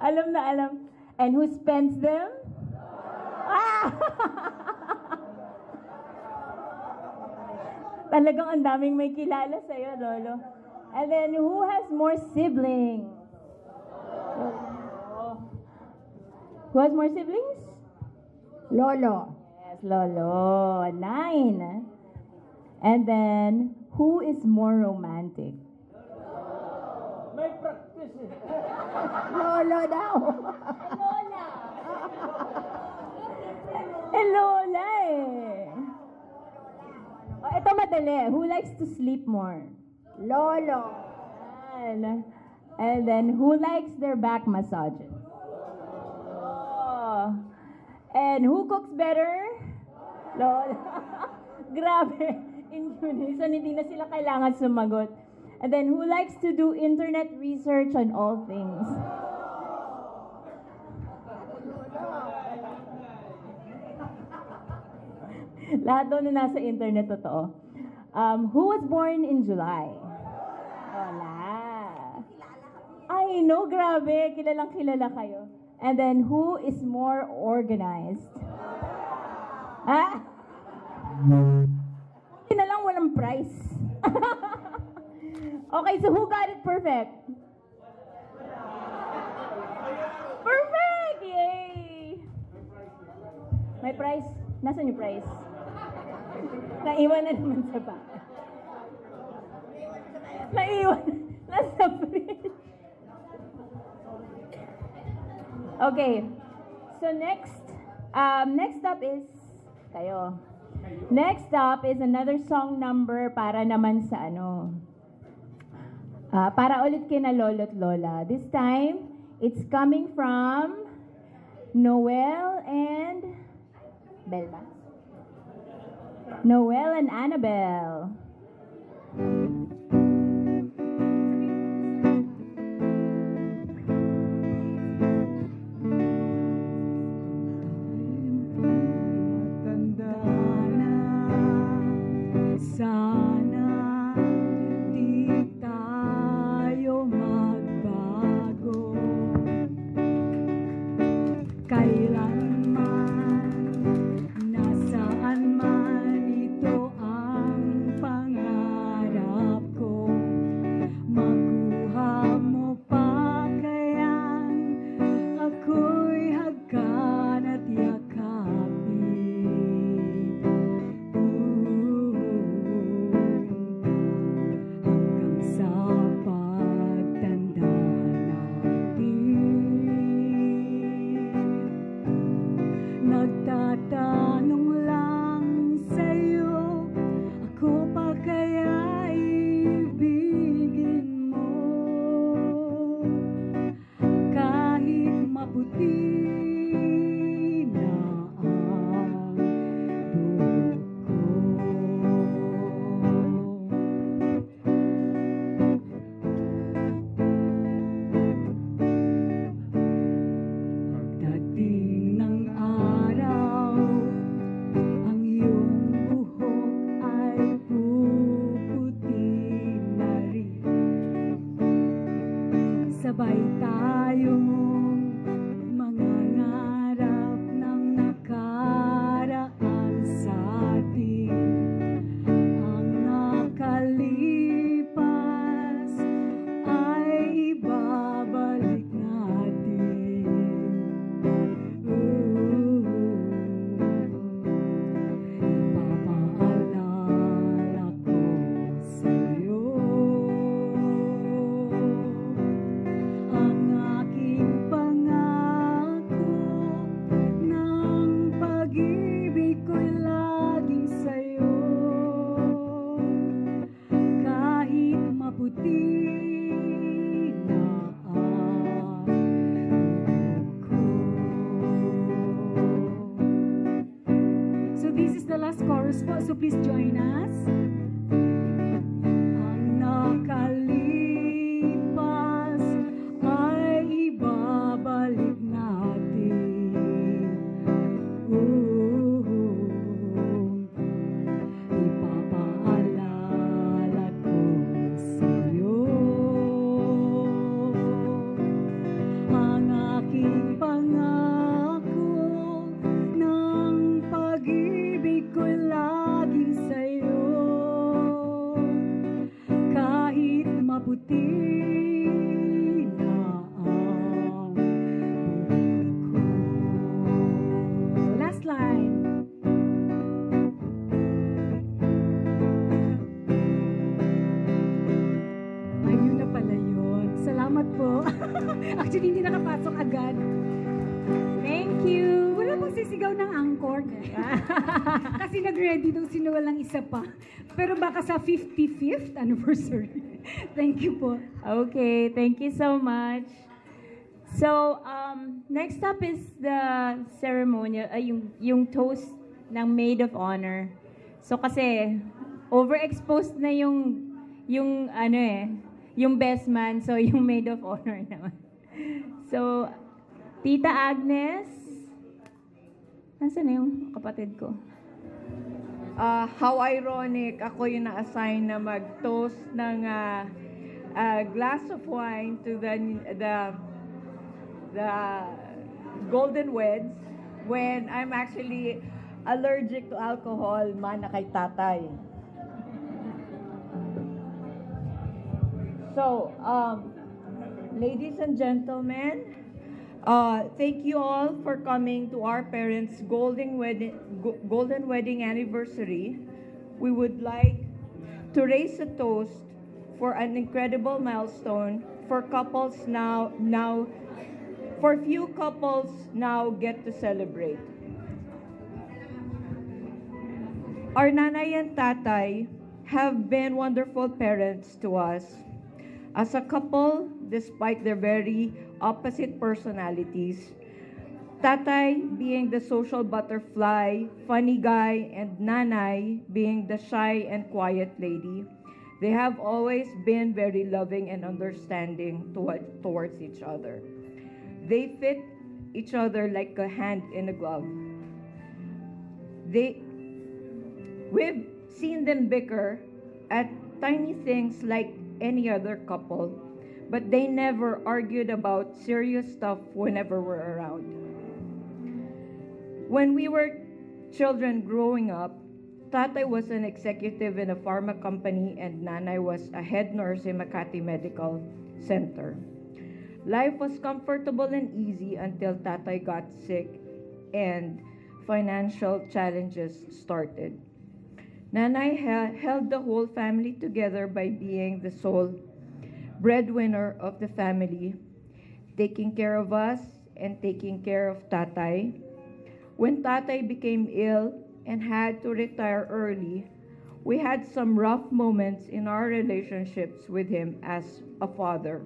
Alam na alam. And who spends them? Ah! Talagang ang daming may kilala sa'yo, Lolo. And then, who has more siblings? Who has more siblings? Lolo. Yes, Lolo. 9. And then, who is more romantic? May practice eh. Lolo daw. Lola. Lola eh. Oh, ito madali. Who likes to sleep more? Lolo. And then, who likes their back massages? Oh. And who cooks better? Lola. Grabe. In unison, hindi na sila kailangan sumagot. And then, who likes to do internet research on all things? Lahat daw na nasa internet, totoo. Who was born in July? Wala. I know, grabe. Kilalang kilala kayo. And then, who is more organized? Ah? Hindi na lang walang prize. Okay, so who got it perfect? Perfect! Yay! May prize? Nasaan yung prize? Naiwan na naman sa bahay. Naiwan. Nasa fridge. Okay. So next up is kayo. Next up is another song number para naman sa para ulit kina Lolo't Lola. This time, it's coming from Noel and Belma. Noel and Annabelle. Sana di tayo magbago kailanman, nasaan man ito ang pangarap ko. Makuha mo pa kayang ako'y hagkan at yakapin. Hanggang sa pagtanda natin, nagtatanong lang sa'yo, ako pa kaya ibigin mo? Kahit maputi na ang buhok ko. Pagdating ng araw, ang iyong buhok ay puputi na rin. Sabay tayong mangangarap ng nakaraan sa atin. Ang nakalipas ay ibabalik natin. Ipapaalala ko sa'yo ang aking pangako ng pag-ibig ko'y laging sa'yo. Kahit maputi na ang buhok ko. So this is the last chorus po, so please join us. Ang nakalipas ay ibabalik natin. Ipapaalala ko sa'yo ang nakapasok agad. Thank you. Wala bang sisigaw ng angkor? Kasi nag-ready daw sino walang isa pa. Pero baka sa 55th anniversary. Thank you po. Okay, thank you so much. So, next up is the ceremonial, yung toast ng Maid of Honor. So, kasi overexposed na yung best man, so yung Maid of Honor naman. So, Tita Agnes, nasaan na yung kapatid ko? How ironic, ako yung na-assign na mag-toast ng glass of wine to the golden weds when I'm actually allergic to alcohol, mana kay tatay. So, ladies and gentlemen, thank you all for coming to our parents' golden wedding anniversary. We would like to raise a toast for an incredible milestone for couples for few couples now get to celebrate. Our nanay and tatay have been wonderful parents to us. As a couple, despite their very opposite personalities, tatay being the social butterfly, funny guy, and nanay being the shy and quiet lady, they have always been very loving and understanding towards each other. They fit each other like a hand in a glove. We've seen them bicker at tiny things like any other couple, but they never argued about serious stuff whenever we're around. When we were children growing up, Tatay was an executive in a pharma company and Nanay was a head nurse in Makati Medical Center. Life was comfortable and easy until Tatay got sick and financial challenges started. Nanay held the whole family together by being the sole breadwinner of the family, taking care of us and taking care of Tatay. When Tatay became ill and had to retire early, we had some rough moments in our relationships with him as a father.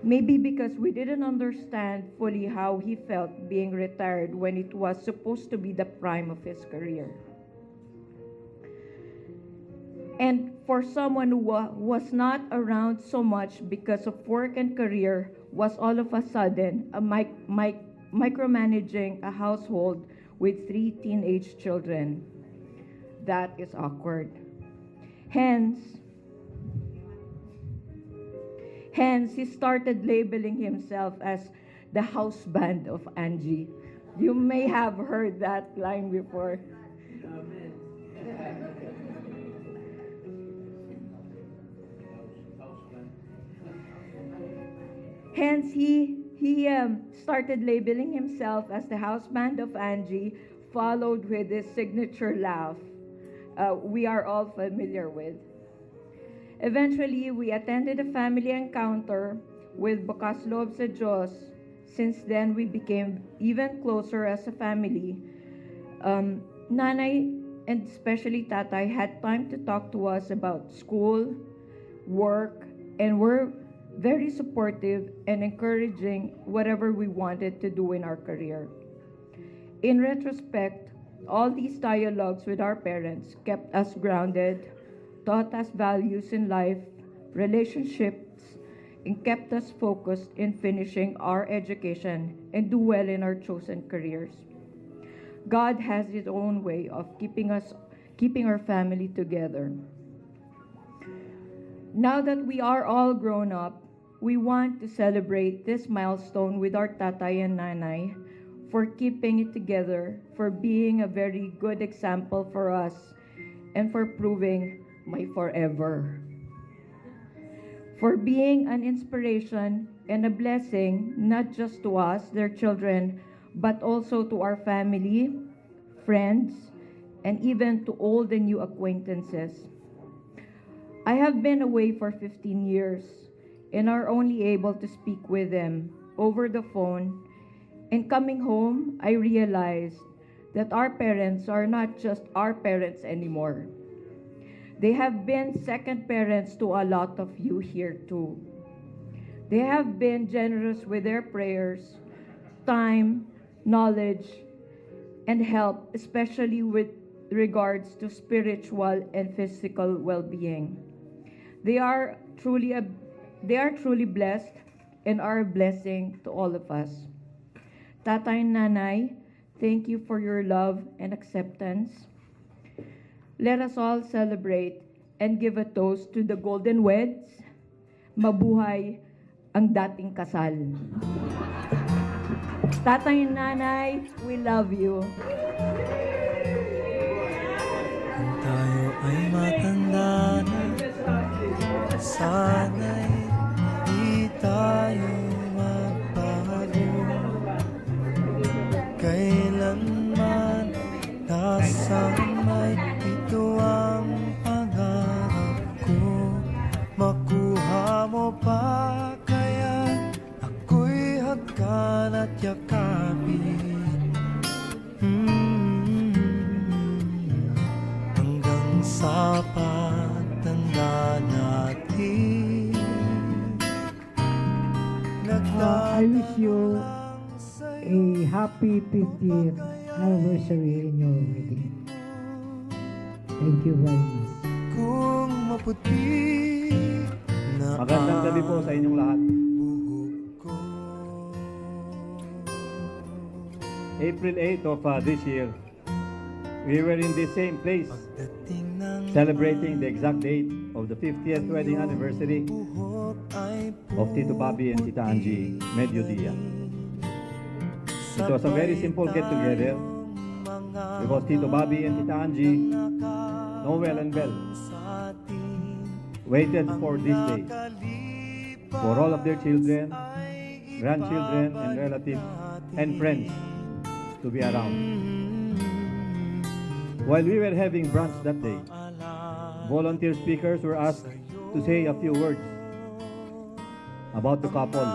Maybe because we didn't understand fully how he felt being retired when it was supposed to be the prime of his career. And for someone who was not around so much because of work and career, was all of a sudden micromanaging a household with 3 teenage children. That is awkward. Hence, he started labeling himself as the house band of Angie. You may have heard that line before. Hence, he started labeling himself as the house band of Angie, followed with his signature laugh we are all familiar with. Eventually, we attended a family encounter with Bukas Loob sa Diyos. Since then, we became even closer as a family. Nanay, and especially Tatay, had time to talk to us about school, work, and were very supportive and encouraging whatever we wanted to do in our career. In retrospect, all these dialogues with our parents kept us grounded, taught us values in life, relationships, and kept us focused in finishing our education and do well in our chosen careers. God has His own way of keeping our family together. Now that we are all grown up, we want to celebrate this milestone with our Tatay and Nanay for keeping it together, for being a very good example for us, and for proving my forever. For being an inspiration and a blessing, not just to us, their children, but also to our family, friends, and even to old and new acquaintances. I have been away for 15 years and are only able to speak with them over the phone, and coming home, I realized that our parents are not just our parents anymore. They have been second parents to a lot of you here too. They have been generous with their prayers, time, knowledge, and help, especially with regards to spiritual and physical well-being. They are truly blessed and are a blessing to all of us. Tatay and Nanay, thank you for your love and acceptance. Let us all celebrate and give a toast to the golden weds. Mabuhay ang dating kasal. Tatay and Nanay, we love you. Kung tayo ay matanda na, sana'y di tayo magbago. Kailanman nasamay, ito ang pangarap ko. Makuha mo pa kaya ako'y hagkan at yakapin. Hanggang sa pagtanda natin, I wish you a happy 50th anniversary in your wedding. Thank you very much. Kung maputi na Magandang gabi po sa inyong lahat. buhok ko. April 8 of this year, we were in the same place Pagdating ng celebrating the exact date of the 50th wedding anniversary buhok ay of Tito Bobby and Tita Angie Mediodía. It was a very simple get-together because Tito Bobby and Tita Angie know well and well waited for this day for all of their children, grandchildren, and relatives and friends to be around. While we were having brunch that day, volunteer speakers were asked to say a few words about the couple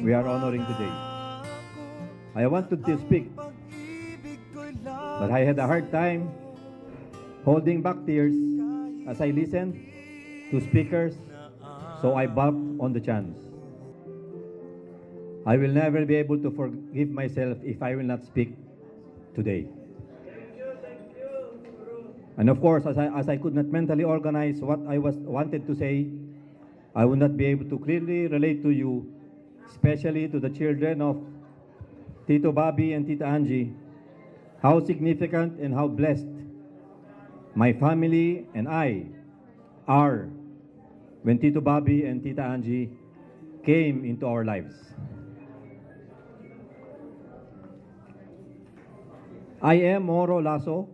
we are honoring today. I wanted to speak, but I had a hard time holding back tears as I listened to speakers, so I balked on the chance. I will never be able to forgive myself if I will not speak today. And of course, as I could not mentally organize what I wanted to say, I would not be able to clearly relate to you, especially to the children of Tito Bobby and Tita Angie, how significant and how blessed my family and I are when Tito Bobby and Tita Angie came into our lives. I am Moro Lasso,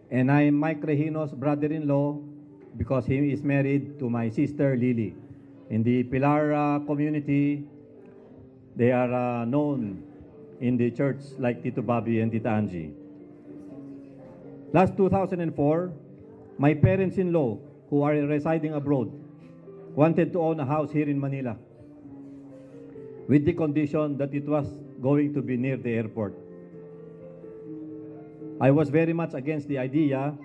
and I am Mike Regino's brother-in-law because he is married to my sister Lily. In the Pilar community, they are known in the church like Tito Bobby and Tita Angie. Last 2004, my parents-in-law, who are residing abroad, wanted to own a house here in Manila with the condition that it was going to be near the airport. I was very much against the idea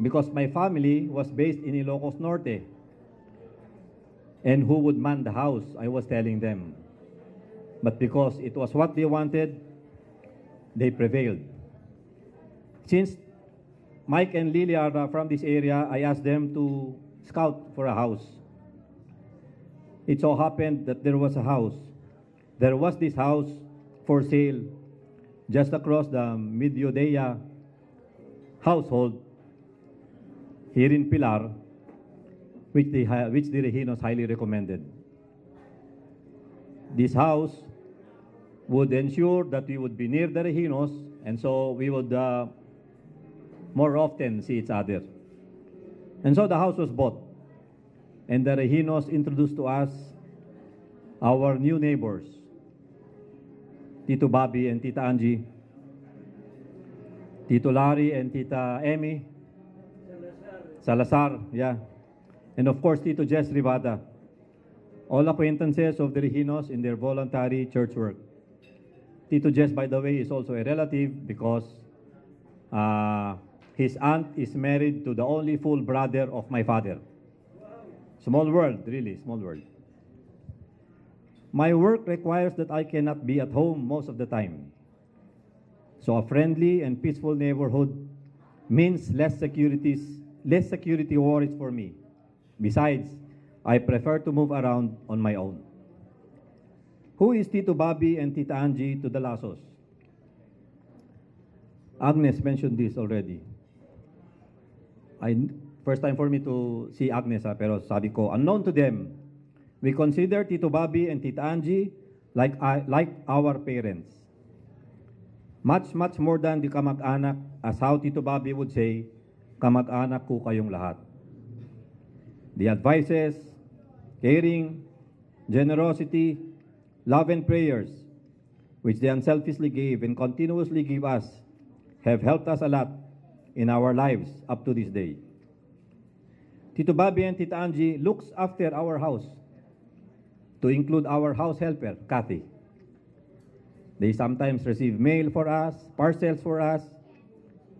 because my family was based in Ilocos Norte. And who would man the house, I was telling them. But because it was what they wanted, they prevailed. Since Mike and Lily are from this area, I asked them to scout for a house. It so happened that there was a house. There was this house for sale just across the Mediodía household here in Pilar, which the Reginos highly recommended. This house would ensure that we would be near the Reginos, and so we would more often see each other. And so the house was bought, and the Reginos introduced to us our new neighbors, Tito Bobby and Tita Angie, Tito Larry and Tita Emmy, Salazar, yeah, and of course Tito Jess Rivada. all acquaintances of the Reginos in their voluntary church work. Tito Jess, by the way, is also a relative because his aunt is married to the only full brother of my father. Small world, really, small world. My work requires that I cannot be at home most of the time. So a friendly and peaceful neighborhood means less security worries for me. Besides, I prefer to move around on my own. Who is Tito Bobby and Tita Angie to the Lasos? Agnes mentioned this already. First time for me to see Agnes, pero sabi ko, unknown to them, we consider Tito Bobby and Tita Angie like our parents. Much more than the kamag-anak, as how Tito Bobby would say, kamag-anak ko kayong lahat. The advices, caring, generosity, love and prayers, which they unselfishly gave and continuously give us, have helped us a lot in our lives up to this day. Tito Bobby and Tita Angie looks after our house, to include our house helper, Kathy. They sometimes receive mail for us, parcels for us,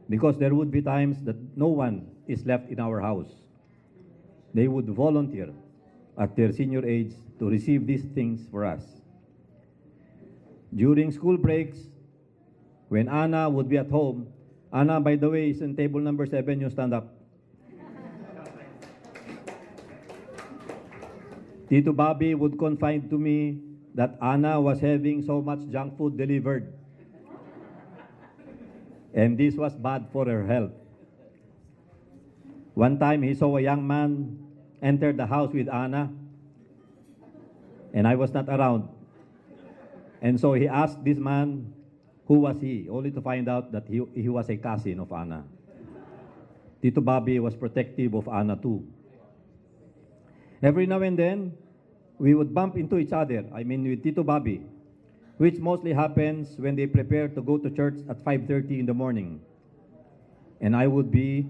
because there would be times that no one is left in our house. They would volunteer at their senior age to receive these things for us. During school breaks, when Anna would be at home, Anna, by the way, is in table number 7, you stand up. Tito Bobby would confide to me that Anna was having so much junk food delivered. And this was bad for her health. One time he saw a young man enter the house with Anna, and I was not around. And so he asked this man, who was he, only to find out that he was a cousin of Anna. Tito Bobby was protective of Anna too. Every now and then, we would bump into each other, with Tito Bobby, which mostly happens when they prepare to go to church at 5:30 in the morning. And I would be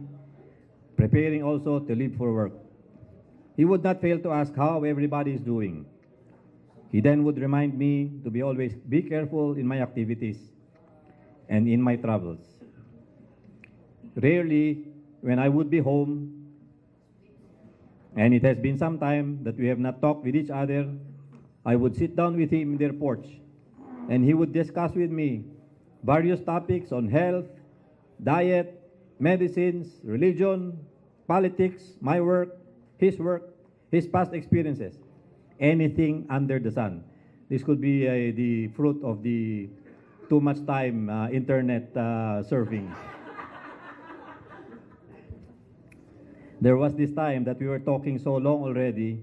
preparing also to leave for work. He would not fail to ask how everybody is doing. He then would remind me to always be careful in my activities and in my travels. Rarely, when I would be home, and it has been some time that we have not talked with each other, I would sit down with him in their porch, and he would discuss with me various topics on health, diet, medicines, religion, politics, my work, his past experiences, anything under the sun. This could be the fruit of the too much time internet surfing. There was this time that we were talking so long already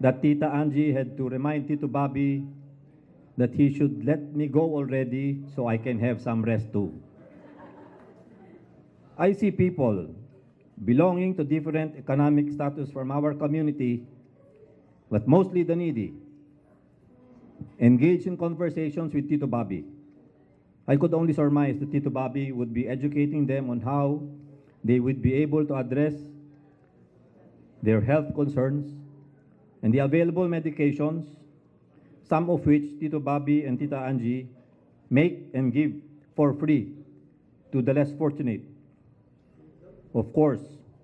that Tita Angie had to remind Tito Bobby that he should let me go already so I can have some rest too. I see people belonging to different economic status from our community, but mostly the needy, engage in conversations with Tito Bobby. I could only surmise that Tito Bobby would be educating them on how they would be able to address their health concerns and the available medications, some of which Tito Bobby and Tita Angie make and give for free to the less fortunate. Of course,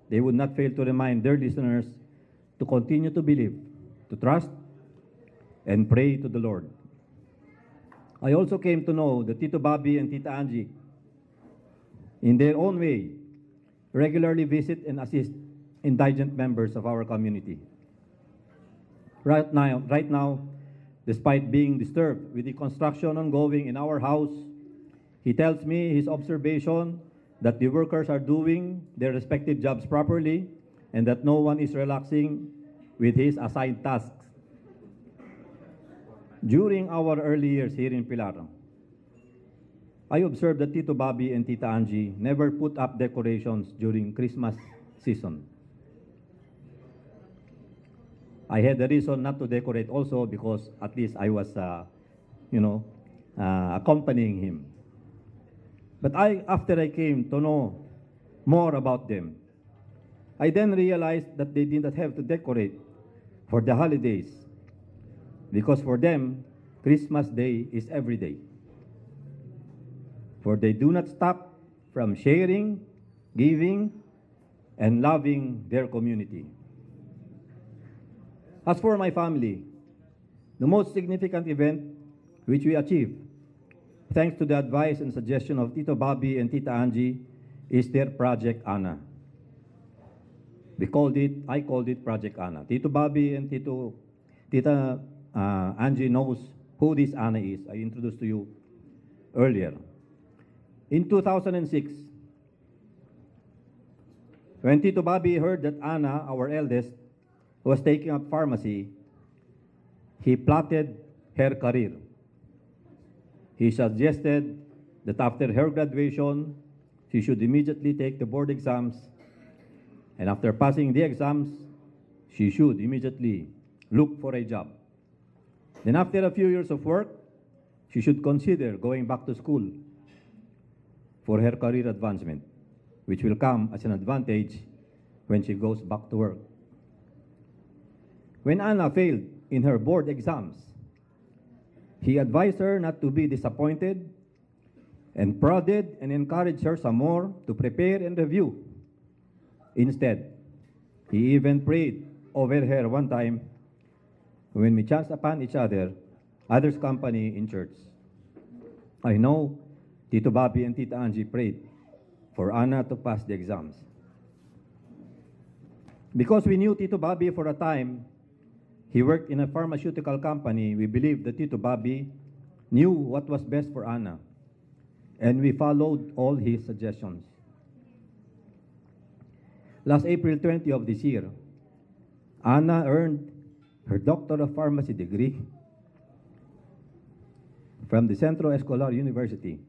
they would not fail to remind their listeners to continue to believe, to trust, and pray to the Lord. I also came to know that Tito Bobby and Tita Angie, in their own way, regularly visit and assist indigent members of our community. Right now, despite being disturbed with the construction ongoing in our house, he tells me his observation that the workers are doing their respective jobs properly and that no one is relaxing with his assigned tasks. During our early years here in Pilar, I observed that Tito Bobby and Tita Angie never put up decorations during Christmas season. I had the reason not to decorate also because at least I was, accompanying him. But after I came to know more about them, I then realized that they did not have to decorate for the holidays because for them, Christmas Day is every day. For they do not stop from sharing, giving, and loving their community. As for my family, the most significant event which we achieved, thanks to the advice and suggestion of Tito Bobby and Tita Angie, is their Project Ana. I called it Project Ana. Tito Bobby and Tita Angie knows who this Ana is. I introduced to you earlier. In 2006, when Tito Bobby heard that Ana, our eldest, was taking up pharmacy, he plotted her career. He suggested that after her graduation, she should immediately take the board exams, and after passing the exams, she should immediately look for a job. Then after a few years of work, she should consider going back to school for her career advancement, which will come as an advantage when she goes back to work. When Ana failed in her board exams, he advised her not to be disappointed and prodded and encouraged her some more to prepare and review. Instead, he even prayed over her one time when we chanced upon each other's company in church. I know Tito Bobby and Tita Angie prayed for Ana to pass the exams. Because we knew Tito Bobby for a time, he worked in a pharmaceutical company, we believed that Tito Bobby knew what was best for Ana, and we followed all his suggestions. Last April 20 of this year, Ana earned her Doctor of Pharmacy degree from the Centro Escolar University